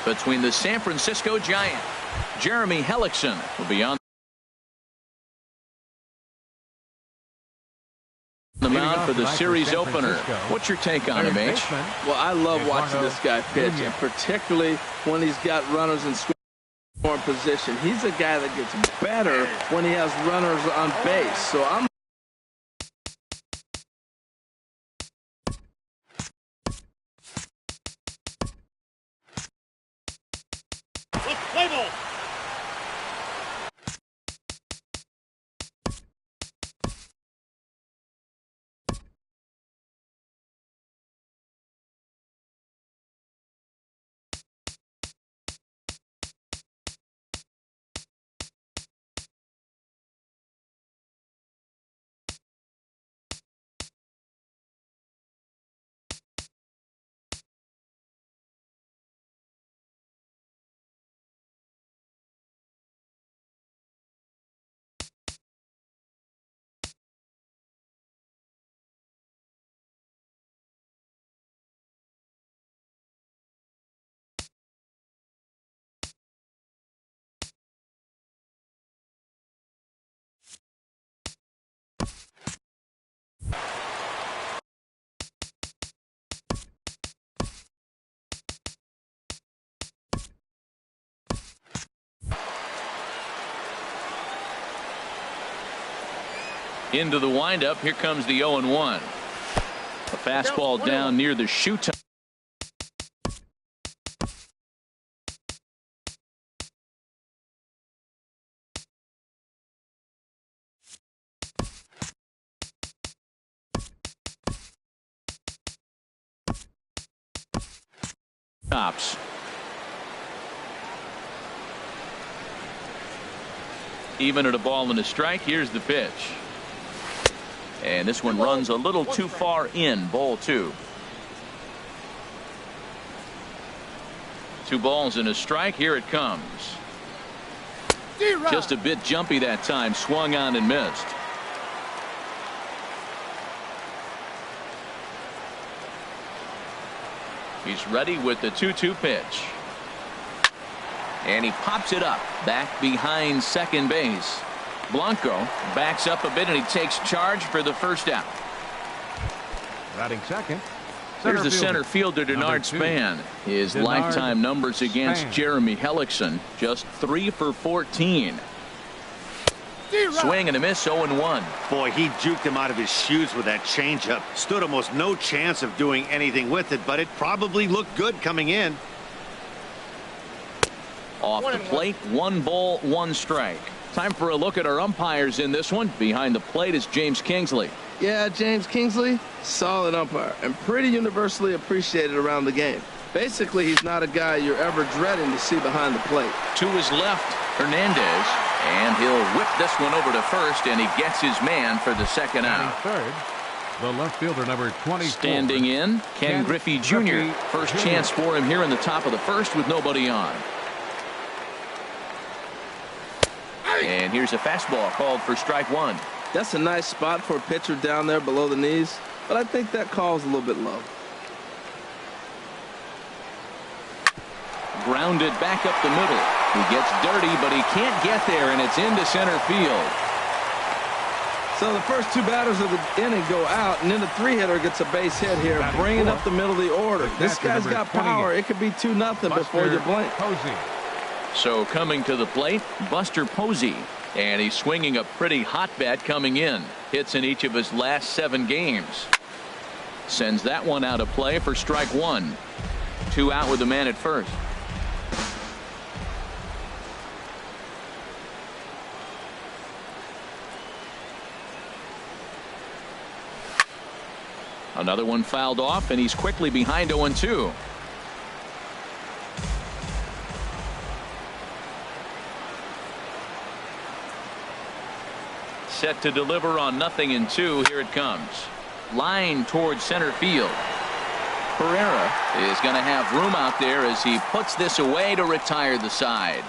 between the San Francisco Giants. Jeremy Hellickson will be on the mound for the series opener. What's your take on him, H? Well, I love watching this guy pitch, and particularly when he's got runners in scoring position. He's a guy that gets better when he has runners on base. So I'm play ball. Into the windup. Here comes the 0-1. A fastball down near the shoot. Tops. Even at a ball and a strike. Here's the pitch. And this one runs a little too far in. Ball 2. 2 balls and a strike. Here it comes. Just a bit jumpy that time. Swung on and missed. He's ready with the 2-2 pitch. And he pops it up back behind second base. Blanco backs up a bit and he takes charge for the first out. Batting second. There's the center fielder, Denard Span. His lifetime numbers against Jeremy Hellickson, just 3 for 14. Swing and a miss, 0-1. Boy, he juked him out of his shoes with that changeup. Stood almost no chance of doing anything with it, but it probably looked good coming in. Off the plate, 1 ball, 1 strike. Time for a look at our umpires in this one. Behind the plate is James Kingsley. Yeah, James Kingsley, solid umpire and pretty universally appreciated around the game. Basically, he's not a guy you're ever dreading to see behind the plate. To his left, Hernandez, and he'll whip this one over to first, and he gets his man for the second out. Third, the left fielder, number 24. Standing in, Ken Griffey Jr. First chance for him here in the top of the first with nobody on. And here's a fastball called for strike 1. That's a nice spot for a pitcher down there below the knees, but I think that call's a little bit low. Grounded back up the middle. He gets dirty, but he can't get there, and it's into center field. So the first 2 batters of the inning go out, and then the 3-hitter gets a base hit here, bringing up the middle of the order. This guy's got power. It could be 2-0 before you blink. So coming to the plate, Buster Posey. And he's swinging a pretty hot bat coming in. Hits in each of his last 7 games. Sends that one out of play for strike 1. 2 out with the man at first. Another one fouled off, and he's quickly behind 0-2. Set to deliver on 0-2. Here it comes. Line towards center field. Pereira is going to have room out there as he puts this away to retire the side.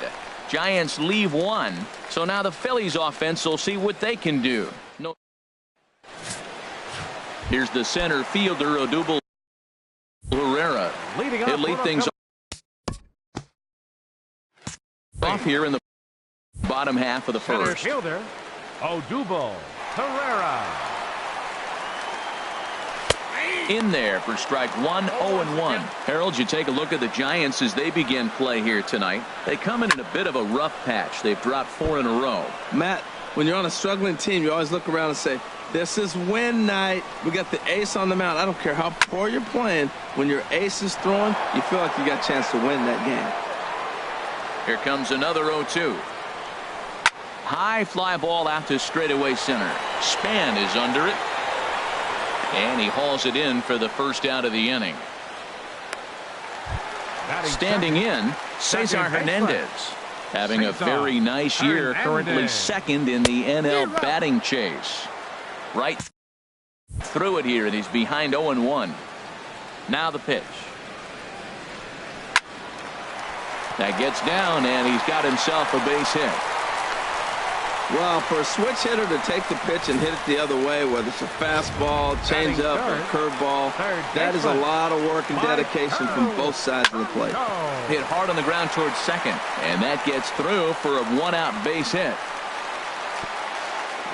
Giants leave 1. So now the Phillies offense will see what they can do. No. Here's the center fielder, Odubel Herrera. He'll lead things off here in the bottom half of the Center first. fielder, Odubel Herrera. In there for strike one, 0-1. Harold, you take a look at the Giants as they begin play here tonight. They come in a bit of a rough patch. They've dropped 4 in a row. Matt, when you're on a struggling team, you always look around and say, this is win night. We got the ace on the mound. I don't care how poor you're playing. When your ace is throwing, you feel like you got a chance to win that game. Here comes another 0-2. High fly ball out to straightaway center. Span is under it. And he hauls it in for the first out of the inning. Standing in, Cesar Hernandez. Having a very nice year, currently second in the NL batting chase. Right through it here, and he's behind 0-1. Now the pitch. That gets down, and he's got himself a base hit. Well, for a switch hitter to take the pitch and hit it the other way, whether it's a fastball, changeup, or curveball, that is a lot of work and dedication from both sides of the plate. Hit hard on the ground towards second, and that gets through for a one-out base hit.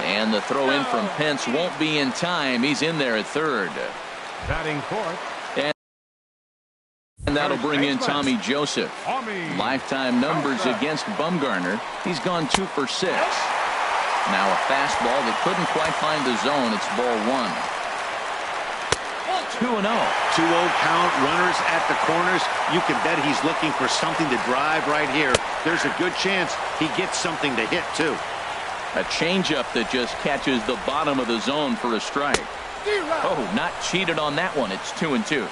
And the throw in from Pence won't be in time. He's in there at third. Batting fourth. And that'll bring in Tommy Joseph. Lifetime numbers against Bumgarner. He's gone 2 for 6. Now a fastball that couldn't quite find the zone. It's ball 1. 2-0. 2-0 count, runners at the corners. You can bet he's looking for something to drive right here. There's a good chance he gets something to hit too. A changeup that just catches the bottom of the zone for a strike. Oh, not cheated on that one. It's 2-2.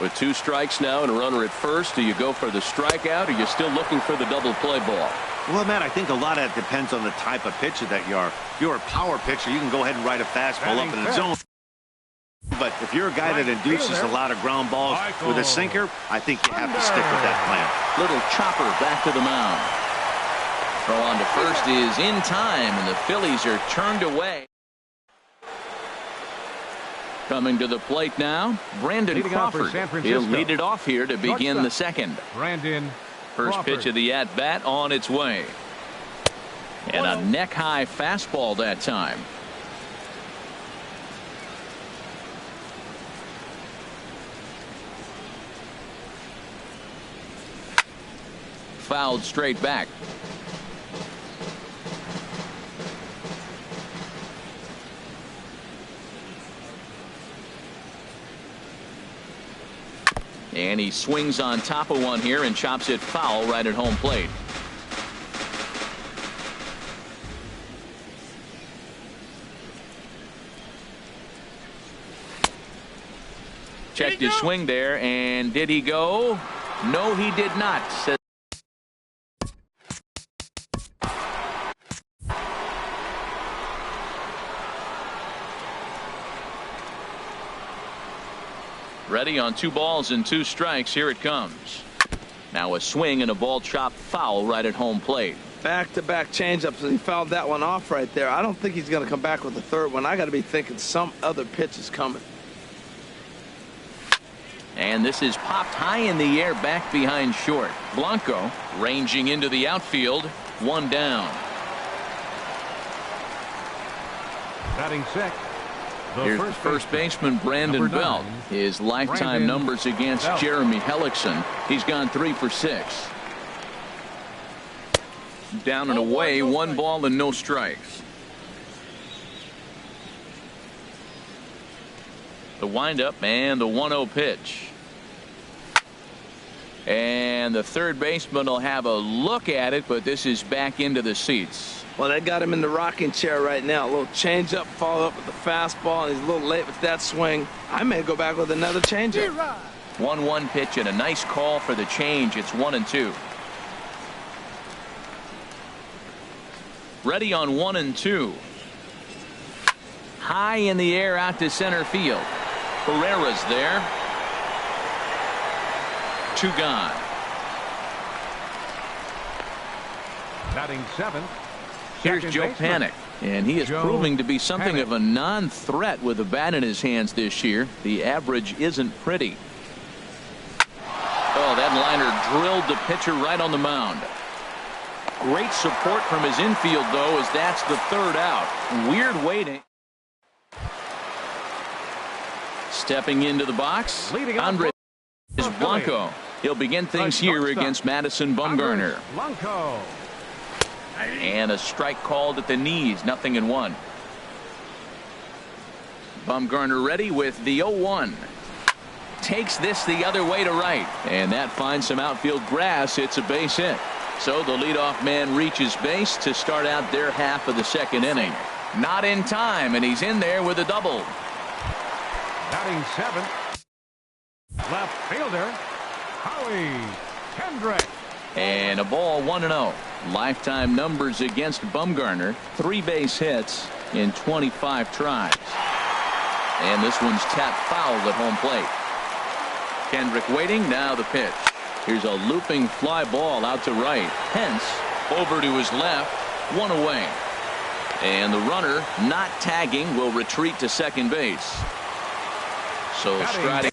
With 2 strikes now and a runner at first, do you go for the strikeout, or are you still looking for the double play ball? Well, Matt, I think a lot of that depends on the type of pitcher that you are. If you're a power pitcher, you can go ahead and ride a fastball up in the zone. But if you're a guy that induces a lot of ground balls with a sinker, I think you have to stick with that plan. Little chopper back to the mound. Throw on to first is in time, and the Phillies are turned away. Coming to the plate now, Brandon Crawford. He'll lead it off here to begin the second. Brandon First Crawford. pitch of the at-bat on its way. And a neck-high fastball that time. Fouled straight back. And he swings on top of one here and chops it foul right at home plate. Checked his swing there, and did he go? No, he did not. Ready on 2 balls and 2 strikes. Here it comes. Now a swing and a ball chopped foul right at home plate. Back-to-back changeups, and he fouled that one off right there. I don't think he's going to come back with the third one. I got to be thinking some other pitch is coming. And this is popped high in the air back behind short. Blanco ranging into the outfield. 1 down. Batting sixth. Here's the first baseman, Brandon Belt. His lifetime numbers against Jeremy Hellickson. He's gone 3 for 6. Down and away, 1 ball and no strikes. The windup and the 1-0 pitch. And the third baseman will have a look at it, but this is back into the seats. Well, they got him in the rocking chair right now. A little changeup, follow up with the fastball, and he's a little late with that swing. I may go back with another changeup. 1-1 pitch and a nice call for the change. It's 1-2. Ready on 1-2. High in the air out to center field. Herrera's there. 2 gone. Batting seventh. Here's Joe Panik, and he is proving to be something of a non-threat with the bat in his hands this year. The average isn't pretty. Oh, that liner drilled the pitcher right on the mound. Great support from his infield, though, as that's the third out. Weird waiting. Stepping into the box, Andres Blanco. He'll begin things here against Madison Bumgarner. And a strike called at the knees, 0-1. Bumgarner ready with the 0-1. Takes this the other way to right, and that finds some outfield grass. It's a base hit. So the leadoff man reaches base to start out their half of the second inning. Not in time, and he's in there with a double. Batting 7th, left fielder Howie Kendrick. And a ball, 1-0. Lifetime numbers against Bumgarner, 3 base hits in 25 tries. And this one's tapped foul at home plate. Kendrick waiting, now the pitch. Here's a looping fly ball out to right. Hence over to his left, 1 away. And the runner not tagging will retreat to second base. So striding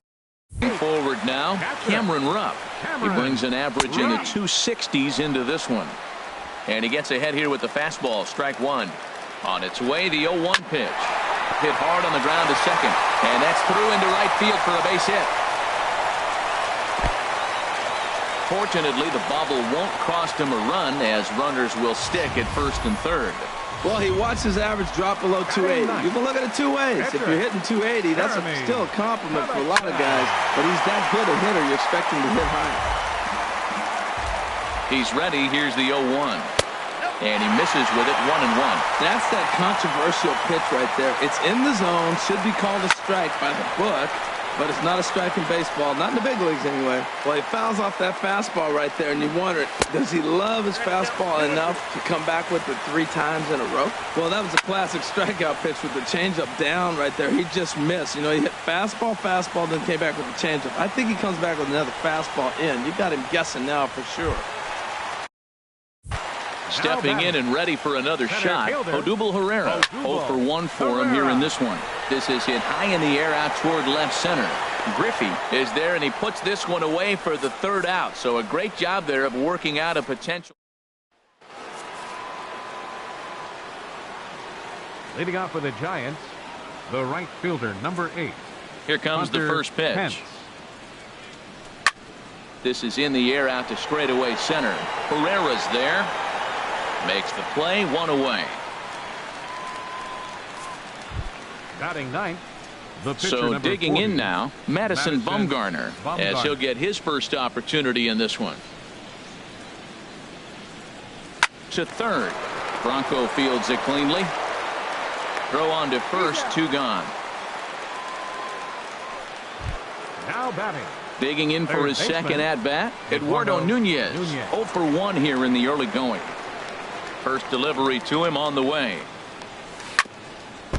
forward now, Cameron Rupp. He brings an average in the 260s into this one. And he gets ahead here with the fastball, strike 1. On its way, the 0-1 pitch. Hit hard on the ground to second. And that's through into right field for a base hit. Fortunately, the bobble won't cost him a run, as runners will stick at first and third. Well, he watched his average drop below 280. You can look at it 2 ways. If you're hitting 280, that's still a compliment for a lot of guys. But he's that good a hitter, you expect him to hit higher. He's ready. Here's the 0-1. And he misses with it, 1-1. That's that controversial pitch right there. It's in the zone, should be called a strike by the book, but it's not a strike in baseball, not in the big leagues anyway. Well, he fouls off that fastball right there, and you wonder, does he love his fastball enough to come back with it 3 times in a row? Well, that was a classic strikeout pitch with the changeup down right there. He just missed. You know, he hit fastball, then came back with the changeup. I think he comes back with another fastball in. You got him guessing now for sure. Stepping in and ready for another shot, Odubel Herrera. 0 for 1 for him here in this one. This is hit high in the air out toward left center. Griffey is there, and he puts this one away for the third out. So a great job there of working out a potential. Leading off for the Giants, the right fielder, number 8. Here comes the first pitch. Pence. This is in the air out to straightaway center. Herrera's there. Makes the play, 1 away. Batting 9th, the pitcher, so number digging 40, in now, Madison Bumgarner, as he'll get his first opportunity in this one. To third. Bronco fields it cleanly. Throw on to first, 2 gone. Now batting. Digging in for his second at-bat, Eduardo Nunez. 0 for 1 here in the early going. First delivery to him on the way.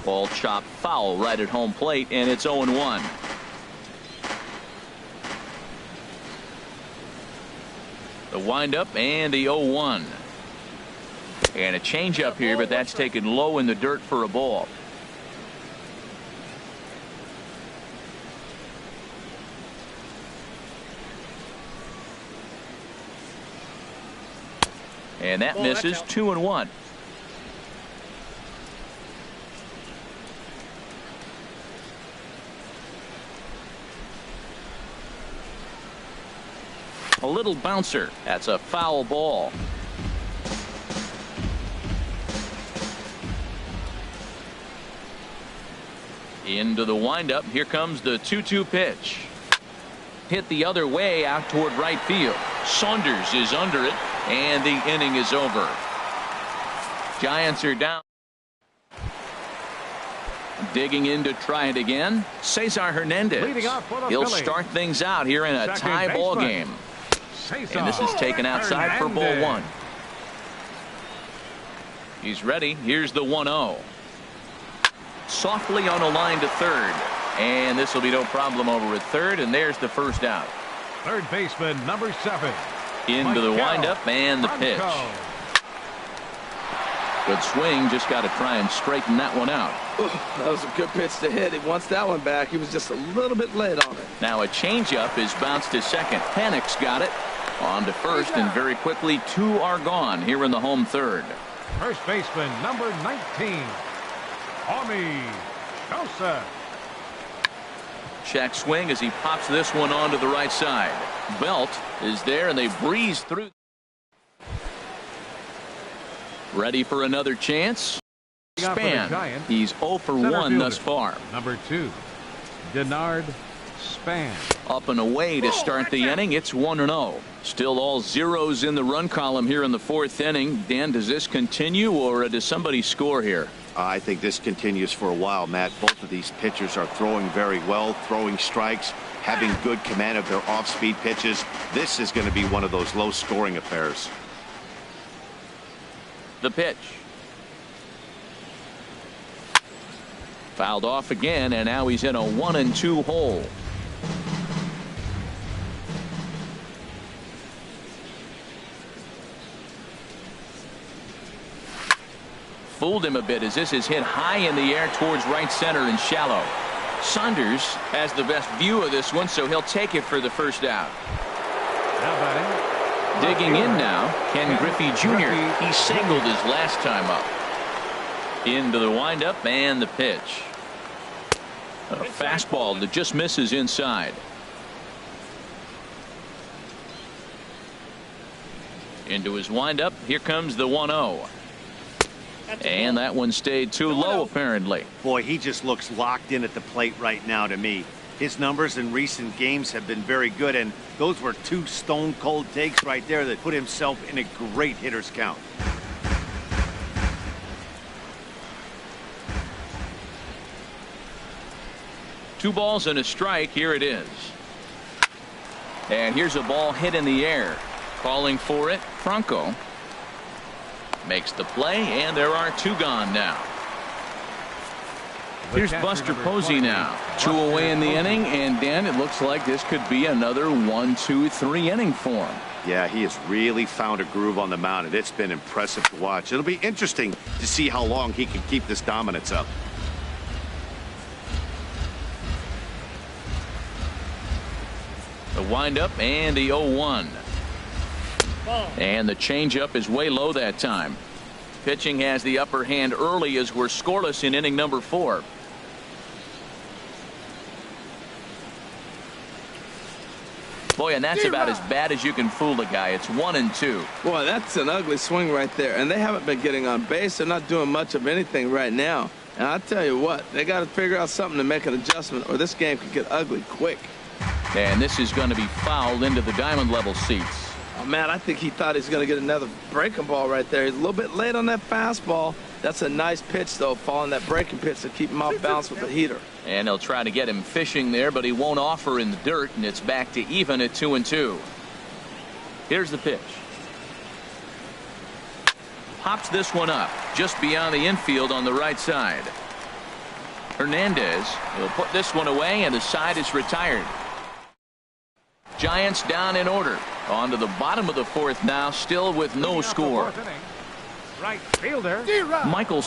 Ball chopped foul right at home plate, and it's 0-1. The windup and the 0-1. And a changeup here, but that's taken low in the dirt for a ball. And that misses, 2-1. A little bouncer. That's a foul ball. Into the windup. Here comes the 2-2 pitch. Hit the other way out toward right field. Saunders is under it, and the inning is over. Giants are down. Digging in to try it again, Cesar Hernandez. He'll start things out here in a tie ball game. And this is taken outside for ball 1. He's ready. Here's the 1-0. Softly on a line to third. And this will be no problem over at third, and there's the first out. Third baseman, number 7. Into the windup and the pitch. Good swing, just got to try and straighten that one out. That was a good pitch to hit. He wants that one back. He was just a little bit late on it. Now a changeup is bounced to second. Panic's got it. On to first, and very quickly 2 are gone here in the home third. First baseman, number 19, Tommy Joseph. Check swing as he pops this one onto the right side. Belt is there, and they breeze through. Ready for another chance. Span. He's 0 for 1 thus far. Number 2, Denard Span. Up and away to start the inning. It's 1-0. Still all zeros in the run column here in the 4th inning. Dan, does this continue, or does somebody score here? I think this continues for a while, Matt. Both of these pitchers are throwing very well, throwing strikes, having good command of their off-speed pitches. This is going to be one of those low-scoring affairs. The pitch. Fouled off again, and now he's in a 1-2 hole. Fooled him a bit as this is hit high in the air towards right center and shallow. Saunders has the best view of this one, so he'll take it for the first out. Digging in now, Ken Griffey Jr. He singled his last time up. Into the windup and the pitch. A fastball that just misses inside. Into his windup. Here comes the 1-0. And that one stayed too low, apparently. Boy, he just looks locked in at the plate right now to me. His numbers in recent games have been very good, and those were 2 stone-cold takes right there that put himself in a great hitter's count. Two balls and a strike. Here it is. And here's a ball hit in the air. Calling for it, Franco. Makes the play, and there are 2 gone now. Here's Buster Posey now. 2 away in the inning, and Dan, it looks like this could be another 1-2-3 inning for him. Yeah, he has really found a groove on the mound, and it's been impressive to watch. It'll be interesting to see how long he can keep this dominance up. The windup and the 0-1. And the changeup is way low that time. Pitching has the upper hand early as we're scoreless in inning number 4. Boy, and that's about as bad as you can fool a guy. It's 1-2. Boy, that's an ugly swing right there. And they haven't been getting on base. They're not doing much of anything right now. And I'll tell you what, they got to figure out something to make an adjustment, or this game could get ugly quick. And this is going to be fouled into the diamond level seats. Oh, man, I think he thought he was going to get another breaking ball right there. He's a little bit late on that fastball. That's a nice pitch, though, following that breaking pitch to keep him off balance with the heater. And they'll try to get him fishing there, but he won't offer in the dirt, and it's back to even at 2-2. Here's the pitch. Pops this one up just beyond the infield on the right side. Hernandez will put this one away, and the side is retired. Giants down in order. On to the bottom of the 4th now, still with no score. Right fielder Michael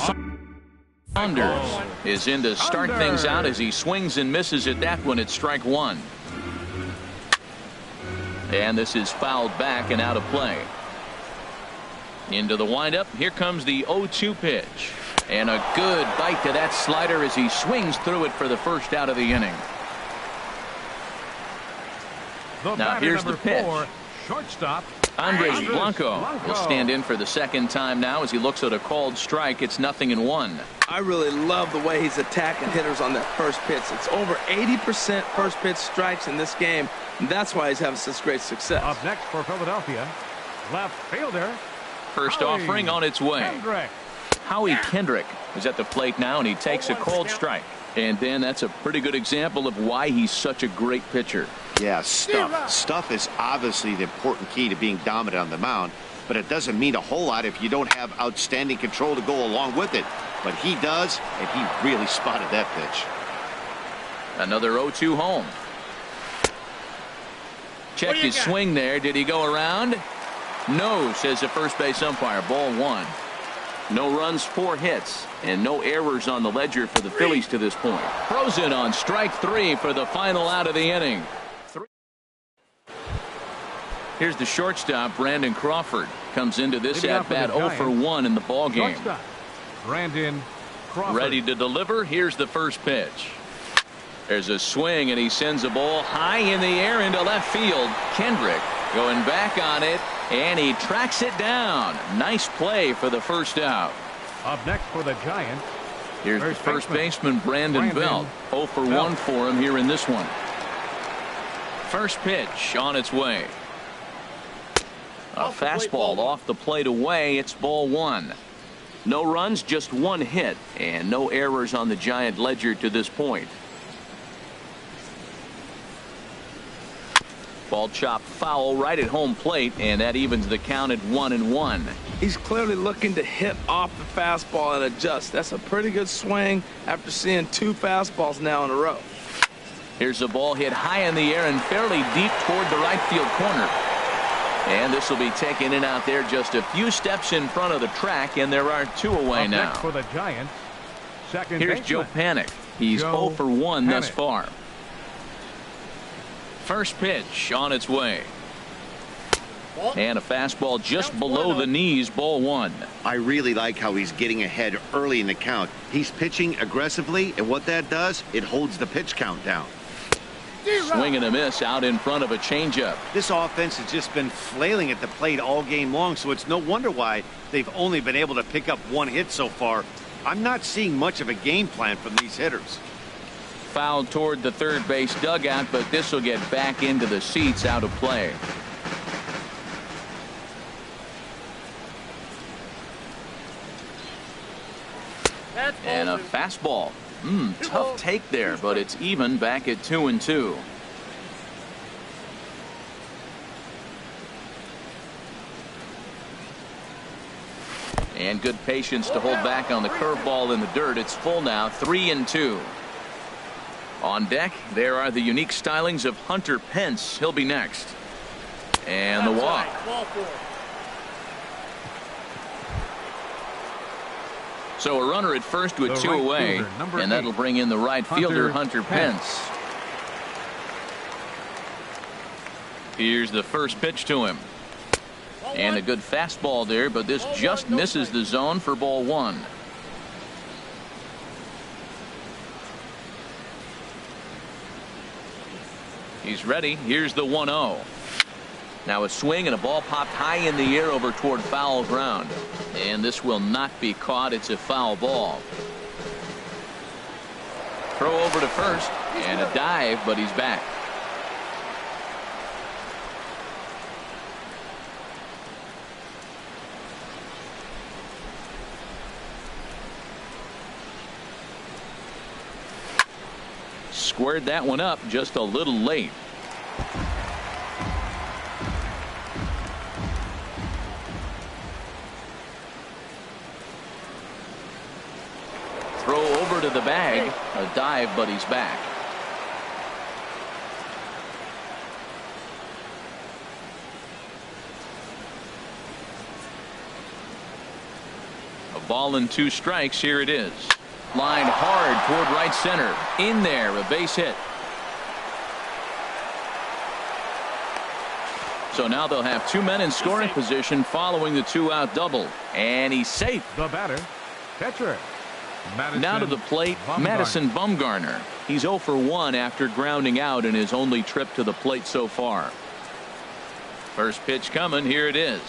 Saunders is in to start things out as he swings and misses at that one at strike 1. And this is fouled back and out of play. Into the windup. Here comes the 0-2 pitch. And a good bite to that slider as he swings through it for the first out of the inning. Now here's the pitch. Shortstop Andres Blanco will stand in for the second time now as he looks at a called strike. It's 0-1. I really love the way he's attacking hitters on that first pitch. It's over 80% first pitch strikes in this game, and that's why he's having such great success. Up next for Philadelphia, left fielder. First offering on its way. Kendrick. Howie Kendrick is at the plate now, and he takes a called strike. And then that's a pretty good example of why he's such a great pitcher. Yeah, stuff. Stuff is obviously the important key to being dominant on the mound, but it doesn't mean a whole lot if you don't have outstanding control to go along with it. But he does, and he really spotted that pitch. Another 0-2 home. Checked his swing there. Did he go around? No, says the first base umpire. Ball 1. No runs, 4 hits, and no errors on the ledger for the Phillies to this point. Frozen on strike 3 for the final out of the inning. Here's the shortstop, Brandon Crawford. Comes into this Leading off at-bat for the 0 for 1 in the ball game. Shortstop, Brandon Crawford. Ready to deliver. Here's the first pitch. There's a swing, and he sends a ball high in the air into left field. Kendrick going back on it, and he tracks it down. Nice play for the first out. Up next for the Giants. Here's the first baseman, Brandon Belt. 0 for 1 for him here in this one. First pitch on its way. A fastball off the plate away. It's ball 1. No runs, just 1 hit, and no errors on the Giant ledger to this point. Ball chopped foul right at home plate, and that evens the count at 1-1. He's clearly looking to hit off the fastball and adjust. That's a pretty good swing after seeing 2 fastballs now in a row. Here's a ball hit high in the air and fairly deep toward the right field corner. And this will be taken in out there just a few steps in front of the track, and there are 2 away Up now. next for the Giants. Second Here's baseman. Joe Panik. He's 0 for 1 thus far. First pitch on its way. And a fastball just below the knees, ball 1. I really like how he's getting ahead early in the count. He's pitching aggressively, and what that does, it holds the pitch count down. Swing and a miss out in front of a changeup. This offense has just been flailing at the plate all game long, so it's no wonder why they've only been able to pick up 1 hit so far. I'm not seeing much of a game plan from these hitters. Fouled toward the third base dugout, but this will get back into the seats, out of play. And a fastball. Tough take there, but it's even back at 2-2. And good patience to hold back on the curveball in the dirt. It's full now, 3-2. On deck, there are the unique stylings of Hunter Pence. He'll be next. And the walk. So a runner at first with 2 away, and that'll bring in the right fielder, Hunter Pence. Here's the first pitch to him. And a good fastball there, but this just misses the zone for ball 1. He's ready. Here's the 1-0. Now a swing and a ball popped high in the air over toward foul ground. And this will not be caught. It's a foul ball. Throw over to first and a dive, but he's back. Squared that one up just a little late. Throw over to the bag. A dive, but he's back. A ball and 2 strikes. Here it is. Lined hard toward right center. In there, a base hit. So now they'll have 2 men in scoring position following the 2-out double. And he's safe. The batter, catcher. Now to the plate, Madison Bumgarner. He's 0 for 1 after grounding out in his only trip to the plate so far. First pitch coming. Here it is.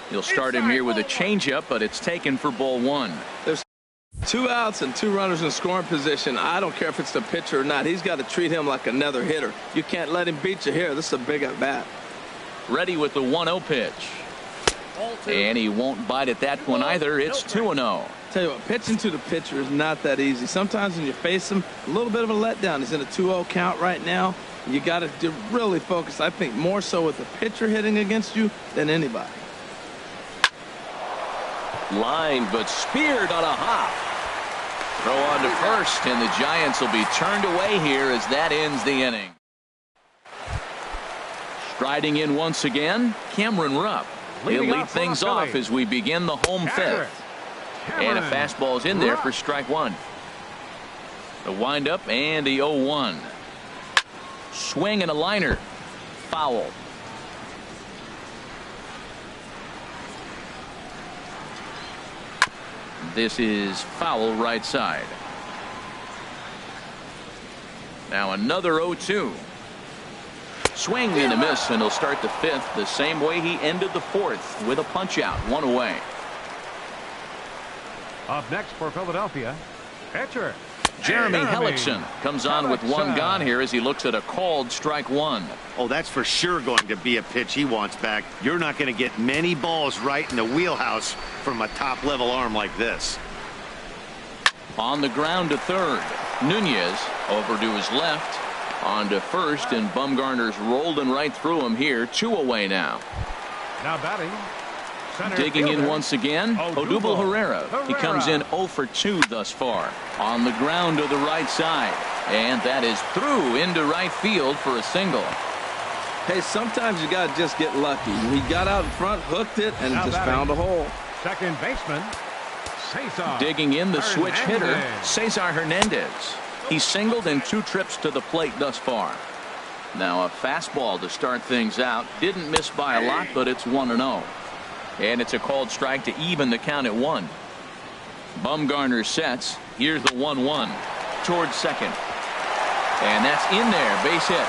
He'll start him here with a changeup, but it's taken for ball 1. There's 2 outs and 2 runners in scoring position. I don't care if it's the pitcher or not. He's got to treat him like another hitter. You can't let him beat you here. This is a big at bat. Ready with the 1-0 pitch. And he won't bite at that one either. It's 2-0. Tell you what, pitching to the pitcher is not that easy. Sometimes when you face him, a little bit of a letdown. He's in a 2-0 count right now. You got to really focus. I think more so with the pitcher hitting against you than anybody. Line, but speared on a hop. Throw on to first, and the Giants will be turned away here as that ends the inning. Striding in once again, Cameron Rupp. He'll lead things off as we begin the home 5th. And a fastball's in there for strike 1. The windup and the 0-1. Swing and a liner. Foul. This is foul right side. Now another 0-2. Swing and a miss, and he'll start the fifth the same way he ended the fourth, with a punch out, one away. Up next for Philadelphia, pitcher Jeremy Hellickson comes on with one gone here as he looks at a called strike one. Oh, that's for sure going to be a pitch he wants back. You're not going to get many balls right in the wheelhouse from a top-level arm like this. On the ground to third. Nunez over to his left. On to first, and Bumgarner's rolling right through him here. 2 away now. Now batting. Digging in once again, Odubel Herrera. He comes in 0 for 2 thus far. On the ground to the right side. And that is through into right field for a single. Hey, sometimes you got to just get lucky. He got out in front, hooked it, and Now just batting. found a hole. Second baseman, Cesar. Digging in the switch hitter, Hernandez. Cesar Hernandez. He's singled in 2 trips to the plate thus far. Now a fastball to start things out. Didn't miss by a lot, but it's 1-0. And it's a called strike to even the count at 1. Bumgarner sets. Here's the 1-1 towards second. And that's in there. Base hit.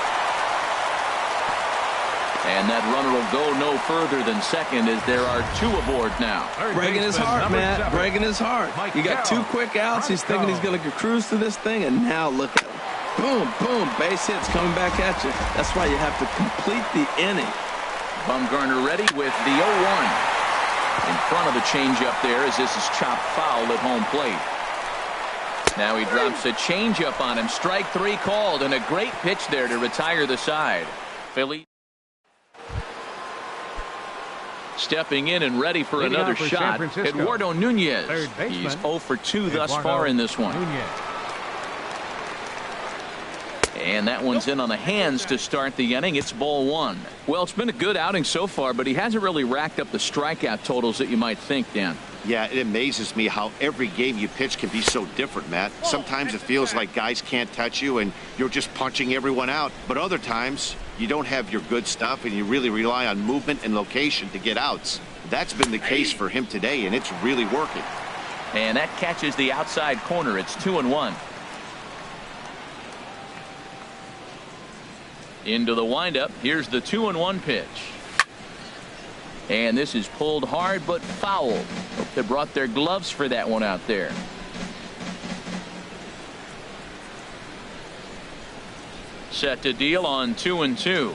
And that runner will go no further than second as there are 2 aboard now. Breaking his heart, man. Breaking his heart. You got 2 quick outs. He's thinking he's going to cruise through this thing, and now look at him. Boom, boom. Base hits coming back at you. That's why you have to complete the inning. Bumgarner ready with the 0-1. In front of the changeup there as this is chopped foul at home plate. Now he drops a changeup on him. Strike 3 called, and a great pitch there to retire the side. Philly stepping in and ready for Leading another off for shot. San Francisco, Eduardo Nunez. third baseman, He's 0 for 2 thus Eduardo far in this one. Nunez. And that one's in on the hands to start the inning. It's ball 1. Well, it's been a good outing so far, but he hasn't really racked up the strikeout totals that you might think, Dan. Yeah, it amazes me how every game you pitch can be so different, Matt. Sometimes it feels like guys can't touch you and you're just punching everyone out. But other times you don't have your good stuff and you really rely on movement and location to get outs. That's been the case for him today, and it's really working. And that catches the outside corner. It's 2-1. Into the windup. Here's the 2-1 pitch. And this is pulled hard but foul. Hope they brought their gloves for that one out there. Set to deal on 2-2.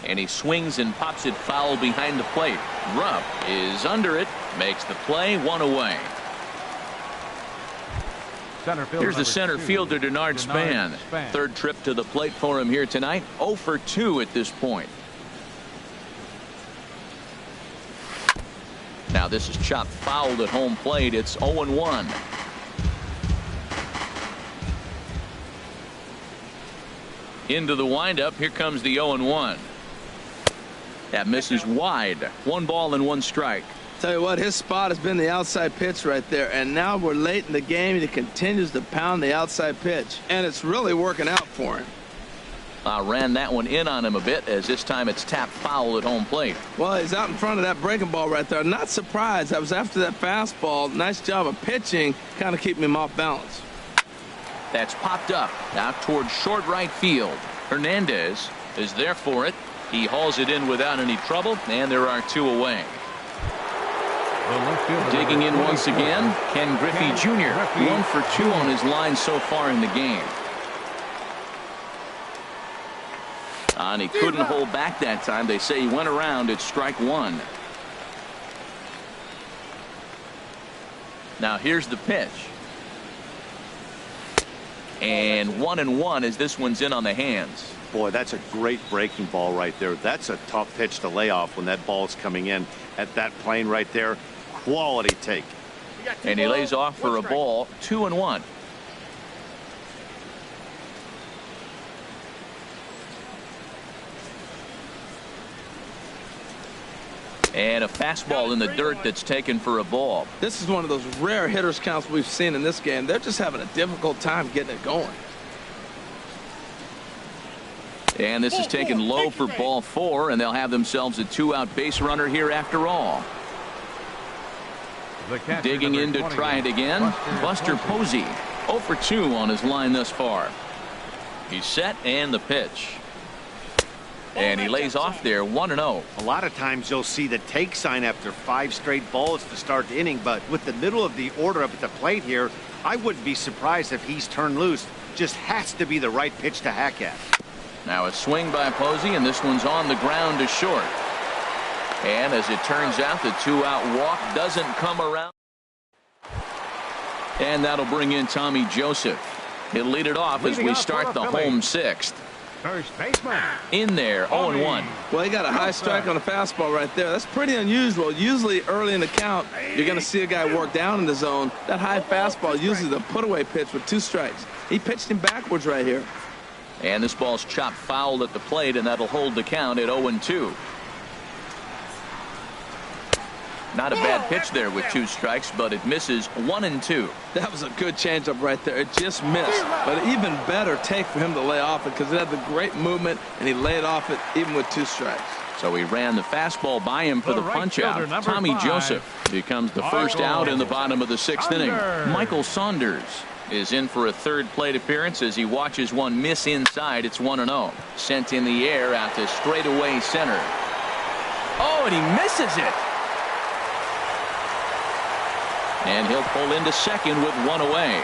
And he swings and pops it foul behind the plate. Rupp is under it. Makes the play. 1 away. Here's the center fielder, Denard Span. Third trip to the plate for him here tonight. 0 for 2 at this point. Now this is chopped fouled at home plate. It's 0-1. Into the windup. Here comes the 0-1. That misses wide. 1 ball and 1 strike. Tell you what, his spot has been the outside pitch right there, and now we're late in the game and he continues to pound the outside pitch, and it's really working out for him. Ran that one in on him a bit as this time it's tapped foul at home plate. Well, he's out in front of that breaking ball right there. Not surprised. I was after that fastball. Nice job of pitching, kind of keeping him off balance. That's popped up out towards short right field. Hernandez is there for it. He hauls it in without any trouble, and there are 2 away. Digging in once again, Ken Griffey Jr. 1 for 2 on his line so far in the game. And he couldn't hold back that time. They say he went around at strike 1. Now here's the pitch. And 1-1 as this one's in on the hands. Boy, that's a great breaking ball right there. That's a tough pitch to lay off when that ball's coming in at that plane right there. Quality take. And he lays off for a ball. 2-1. And a fastball in the dirt that's taken for a ball. This is one of those rare hitters counts we've seen in this game. They're just having a difficult time getting it going. And this is taken low for ball 4, and they'll have themselves a 2-out base runner here after all. Digging in to try it again, Buster Posey. 0 for 2 on his line thus far. He's set and the pitch. And he lays off there 1-0. A lot of times you'll see the take sign after 5 straight balls to start the inning, but with the middle of the order up at the plate here, I wouldn't be surprised if he's turned loose. Just has to be the right pitch to hack at. Now a swing by Posey, and this one's on the ground to short. And as it turns out, the 2-out walk doesn't come around. And that'll bring in Tommy Joseph. He'll lead it off as we start the home 6th. First baseman. In there, 0-1. Well, he got a high strike on a fastball right there. That's pretty unusual. Usually early in the count, you're going to see a guy work down in the zone. That high fastball, usually the put-away pitch with 2 strikes. He pitched him backwards right here. And this ball's chopped foul at the plate, and that'll hold the count at 0-2. Not a bad pitch there with 2 strikes, but it misses 1-2. That was a good changeup right there. It just missed. But an even better take for him to lay off it because it had the great movement, and he laid off it even with 2 strikes. So he ran the fastball by him for the punch-out. Tommy Joseph becomes the first out in the bottom of the 6th inning. Michael Saunders is in for a 3rd plate appearance as he watches one miss inside. It's 1-0. Sent in the air out to straightaway center. Oh, and he misses it. And he'll pull into second with 1 away.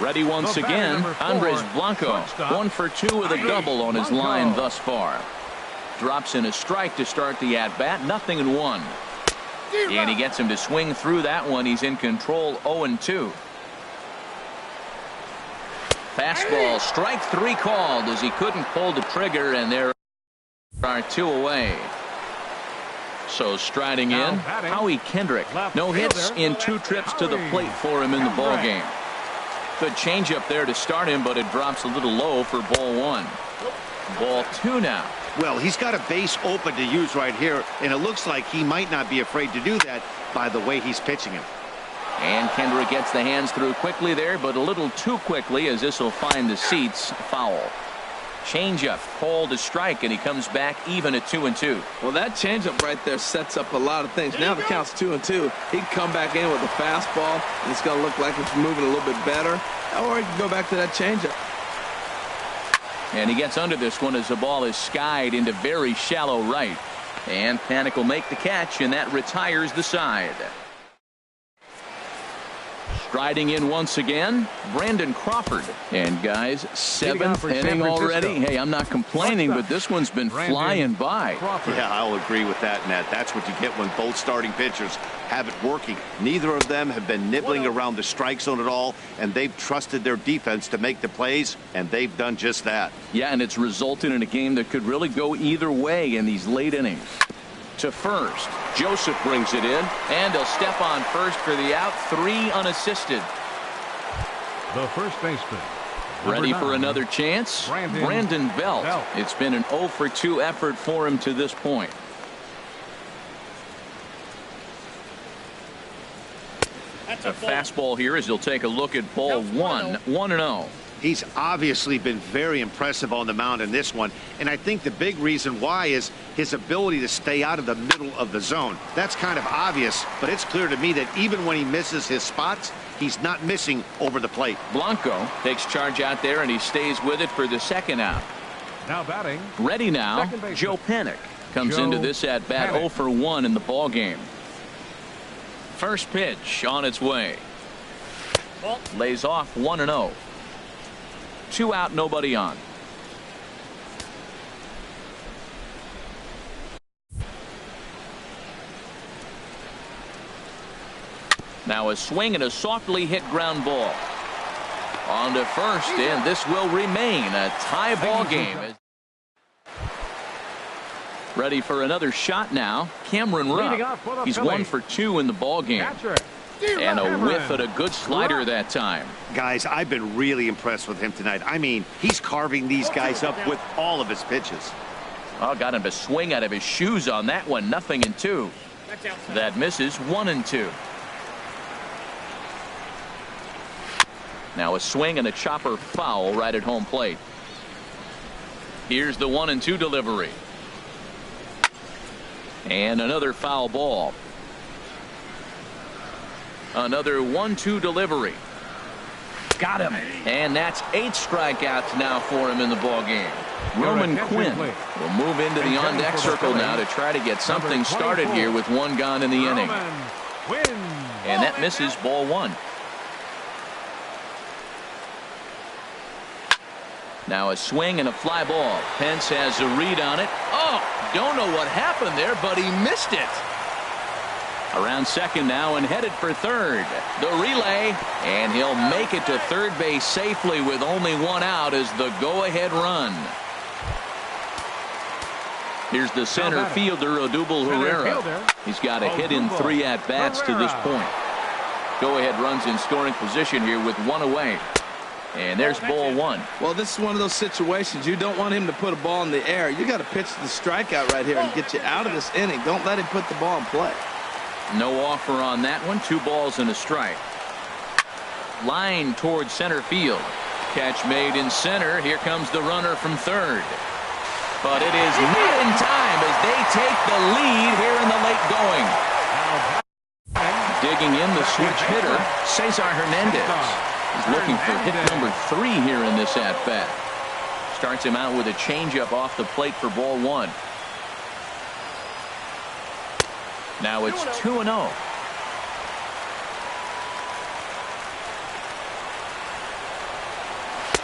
Ready once again, Andres Blanco. 1 for 2 with a double on his line thus far. Drops in a strike to start the at-bat. 0-1. And he gets him to swing through that one. He's in control. 0-2. Fastball, strike 3 called as he couldn't pull the trigger, and there are 2 away. So striding in, Howie Kendrick. No hits in 2 trips to the plate for him in the ball game. Good changeup there to start him, but it drops a little low for ball 1. Ball 2 now. Well, he's got a base open to use right here, and it looks like he might not be afraid to do that by the way he's pitching him. And Kendrick gets the hands through quickly there, but a little too quickly as this will find the seats. Foul. Changeup called a strike, and he comes back even at 2-2. Well, that changeup right there sets up a lot of things. Now the count's 2-2. He can come back in with a fastball, and it's going to look like it's moving a little bit better. Or he can go back to that changeup. And he gets under this one as the ball is skied into very shallow right. And Panik will make the catch, and that retires the side. Striding in once again, Brandon Crawford. And guys, 7th inning already. Hey, I'm not complaining, but this one's been flying by. Yeah, I'll agree with that, Ned. That's what you get when both starting pitchers have it working. Neither of them have been nibbling around the strike zone at all, and they've trusted their defense to make the plays, and they've done just that. Yeah, and it's resulted in a game that could really go either way in these late innings. To first, Joseph brings it in, and he'll step on first for the out. 3 unassisted. The first baseman. Ready for another chance? Brandon Belt. It's been an 0 for 2 effort for him to this point. A fastball here as he'll take a look at ball 1. 1-0. He's obviously been very impressive on the mound in this one, and I think the big reason why is his ability to stay out of the middle of the zone. That's kind of obvious, but it's clear to me that even when he misses his spots, he's not missing over the plate. Blanco takes charge out there, and he stays with it for the 2nd out. Now batting. Ready now, Joe Panik comes into this at bat 0 for 1 in the ball game. First pitch on its way. Lays off 1-0. 2 out, nobody on. Now a swing and a softly hit ground ball. On to first, and this will remain a tie ball game. Ready for another shot now, Cameron Rupp. He's 1 for 2 in the ball game. And a whiff at a good slider that time. Guys, I've been really impressed with him tonight. I mean, he's carving these guys up with all of his pitches. Oh, got him to swing out of his shoes on that one. 0-2. That misses. 1-2. Now a swing and a chopper foul right at home plate. Here's the 1-2 delivery. And another foul ball. Another 1-2 delivery. Got him. And that's 8 strikeouts now for him in the ball game. Roman Quinn will move into the on-deck circle now to try to get something started here with 1 gone in the inning. And that misses ball 1. Now a swing and a fly ball. Pence has a read on it. Oh, don't know what happened there, but he missed it. Around second now and headed for third. The relay, and he'll make it to third base safely with only 1 out as the go-ahead run. Here's the center fielder, Odubel Herrera. He's got a hit in 3 at-bats to this point. Go-ahead runs in scoring position here with 1 away. And there's ball 1. Well, this is one of those situations. You don't want him to put a ball in the air. You got to pitch the strikeout right here and get you out of this inning. Don't let him put the ball in play. No offer on that one. 2 balls and a strike. Line towards center field. Catch made in center. Here comes the runner from third. But it is not in time as they take the lead here in the late going. Digging in the switch hitter, Cesar Hernandez. He's looking for hit number 3 here in this at-bat. Starts him out with a changeup off the plate for ball 1. Now it's 2-0.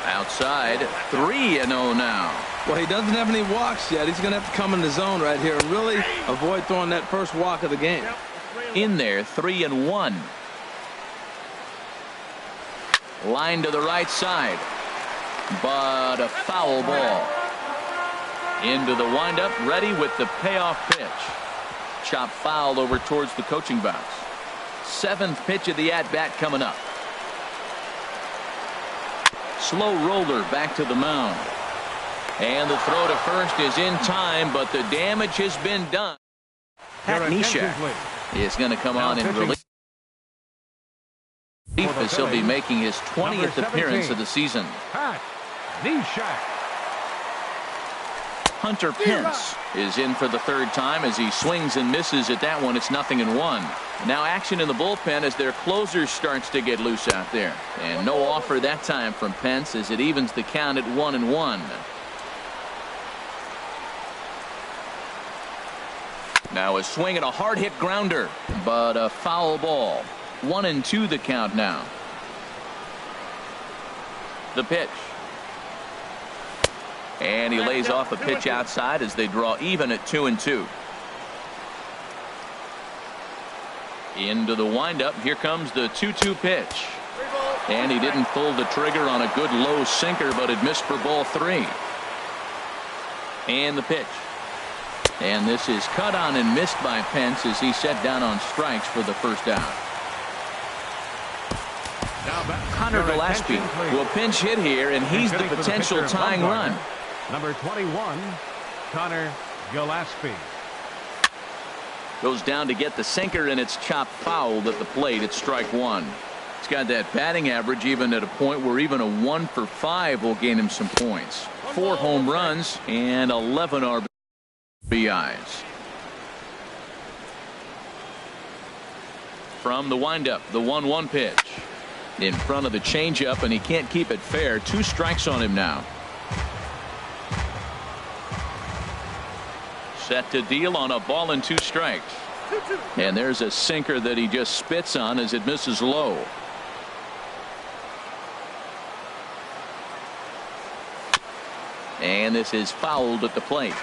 Outside, 3-0 now. Well, he doesn't have any walks yet. He's going to have to come in the zone right here and really avoid throwing that first walk of the game. In there, 3-1. Line to the right side, but a foul ball. Into the windup, ready with the payoff pitch. Chop foul over towards the coaching box. 7th pitch of the at-bat coming up. Slow roller back to the mound. And the throw to first is in time, but the damage has been done. Pat Neshek is going to come on and relief as he'll be making his 20th appearance of the season. Pat Neshek. Hunter Pence is in for the 3rd time as he swings and misses at that one. It's 0-1. Now action in the bullpen as their closer starts to get loose out there. And no offer that time from Pence as it evens the count at 1-1. Now a swing and a hard hit grounder, but a foul ball. 1-2 the count now. The pitch. And he lays off a pitch outside as they draw even at 2-2. Into the windup. Here comes the 2-2 pitch. And he didn't pull the trigger on a good low sinker, but it missed for ball 3. And the pitch. And this is cut on and missed by Pence as he set down on strikes for the first out. Connor Gillespie will pinch hit here, and he's the potential tying run. Number 21, Connor Gillespie. Goes down to get the sinker, and it's chopped fouled at the plate. It's strike 1. He's got that batting average even at a point where even a 1 for 5 will gain him some points. 4 home runs and 11 RBIs. From the windup, the 1-1 pitch. In front of the changeup, and he can't keep it fair. 2 strikes on him now. Set to deal on a ball and 2 strikes. And there's a sinker that he just spits on as it misses low. And this is fouled at the plate.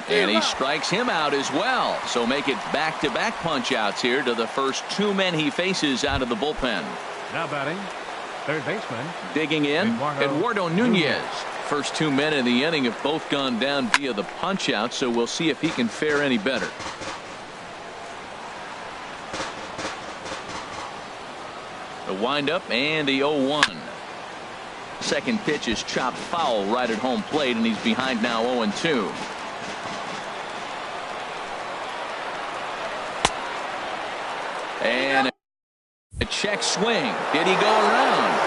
And he strikes him out as well. So make it back-to-back punch-outs here to the first 2 men he faces out of the bullpen. Now batting, third baseman. Digging in, Eduardo Nunez. First 2 men in the inning have both gone down via the punch-out, so we'll see if he can fare any better. The windup and the 0-1. Second pitch is chopped foul right at home plate, and he's behind now 0-2. And a check swing. Did he go around?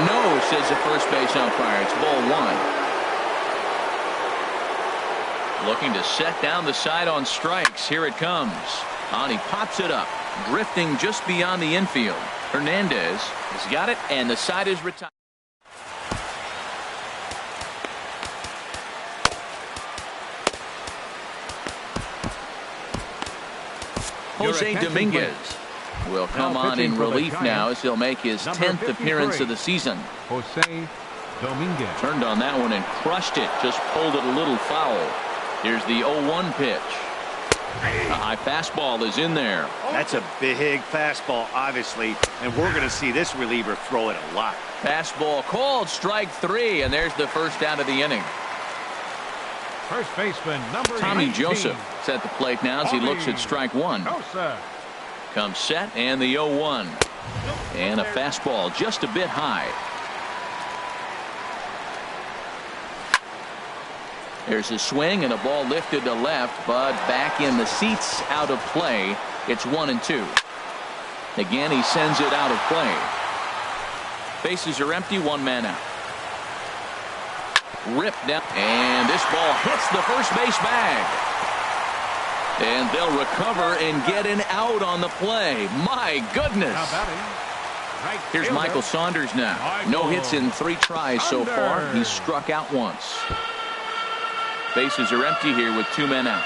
No, says the first base umpire. It's ball one. Looking to set down the side on strikes. Here it comes. And he pops it up, drifting just beyond the infield. Hernandez has got it, and the side is retired. Jose Dominguez will come on in relief now as he'll make his 10th appearance of the season. Jose Dominguez. Turned on that one and crushed it. Just pulled it a little foul. Here's the 0-1 pitch. A high fastball is in there. That's a big fastball, obviously, and we're going to see this reliever throw it a lot. Fastball called, strike three, and there's the first out of the inning. First baseman number Tommy 19. Joseph is at the plate now as he looks at strike one. Comes set and the 0-1. And a fastball just a bit high. There's a swing and a ball lifted to left, but back in the seats, out of play. It's 1-2. Again, he sends it out of play. Bases are empty, one man out. Ripped down, and this ball hits the first base bag. And they'll recover and get an out on the play. My goodness. Here's Michael Saunders now. No hits in 3 tries so far. He's struck out once. Bases are empty here with 2 men out.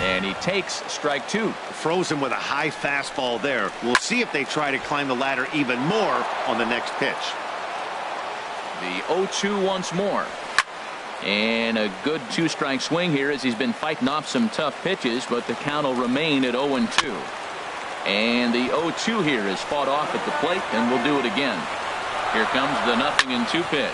And he takes strike 2. Frozen with a high fastball there. We'll see if they try to climb the ladder even more on the next pitch. The 0-2 once more. And a good 2-strike swing here as he's been fighting off some tough pitches, but the count will remain at 0-2. And the 0-2 here is fought off at the plate, and we'll do it again. Here comes the 0-2 pitch.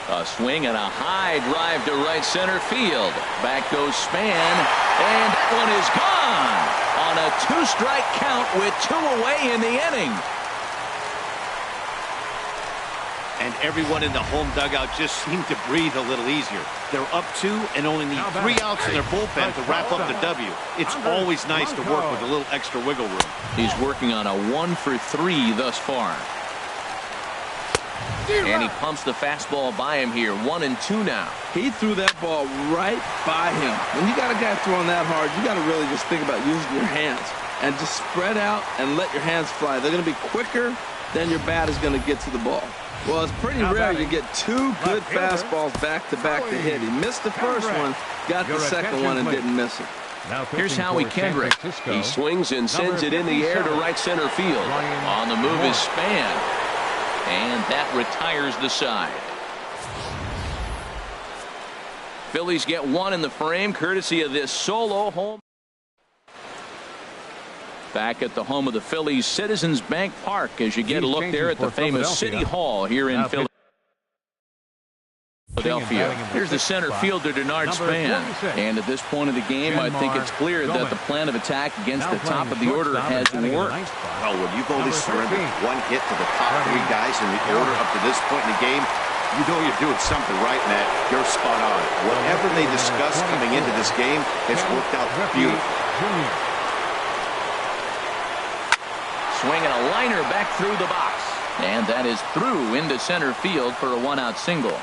A swing and a high drive to right center field. Back goes Span, and that one is gone on a 2-strike count with 2 away in the inning. And everyone in the home dugout just seemed to breathe a little easier. They're up 2 and only need 3 outs in their bullpen to wrap up the W. It's always nice to work with a little extra wiggle room. He's working on a 1-for-3 thus far. And he pumps the fastball by him here. 1-2 now. He threw that ball right by him. When you got a guy throwing that hard, you got to really just think about using your hands and just spread out and let your hands fly. They're going to be quicker than your bat is going to get to the ball. Well, it's pretty rare you get 2 good fastballs back to back to hit. He missed the first one, got the second one, and didn't miss it. Here's Howie Kendrick. He swings and sends it in the air to right center field. On the move is Span. And that retires the side. Phillies get 1 in the frame courtesy of this solo home. Back at the home of the Phillies, Citizens Bank Park, as you get a look there at the famous City Hall here in Philadelphia. Here's the center fielder, Denard Span. And at this point of the game, I think it's clear that the plan of attack against the top of the order has worked. Well, when you've only surrendered 1 hit to the top 3 guys in the order up to this point in the game, you know you're doing something right, Matt. You're spot on. Whatever they discussed coming into this game, it's worked out beautifully. Swinging a liner back through the box. And that is through into center field for a 1-out single.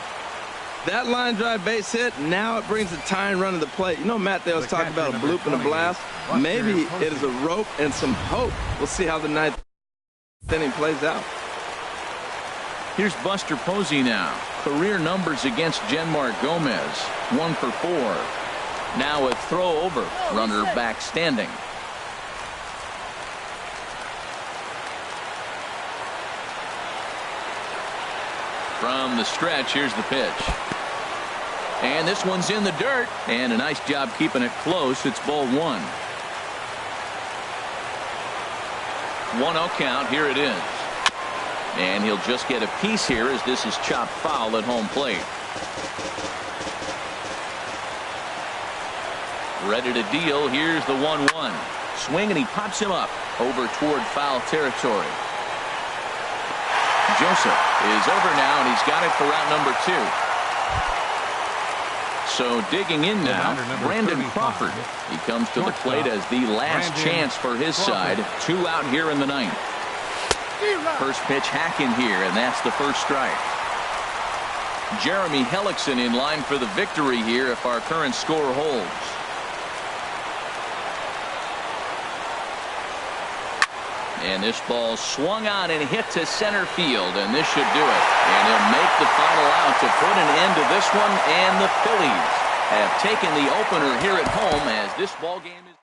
That line drive base hit, now it brings a tying run to the plate. You know, Matt, they was talking about a bloop and a blast. Maybe it is a rope and some hope. We'll see how the 9th inning plays out. Here's Buster Posey now. Career numbers against Genmar Gomez. 1 for 4. Now a throw over. Runner back standing. From the stretch, here's the pitch. And this one's in the dirt. And a nice job keeping it close. It's ball 1. 1-0 count. Here it is. And he'll just get a piece here as this is chopped foul at home plate. Ready to deal. Here's the 1-1. Swing and he pops him up over toward foul territory. Joseph is over now, and he's got it for route number 2. So digging in now, Brandon Crawford. He comes to the plate as the last chance for his side. 2 out here in the 9th. First pitch hacking here, and that's the first strike. Jeremy Hellickson in line for the victory here if our current score holds. And this ball swung on and hit to center field, and this should do it. And he'll make the final out to put an end to this one, and the Phillies have taken the opener here at home as this ball game is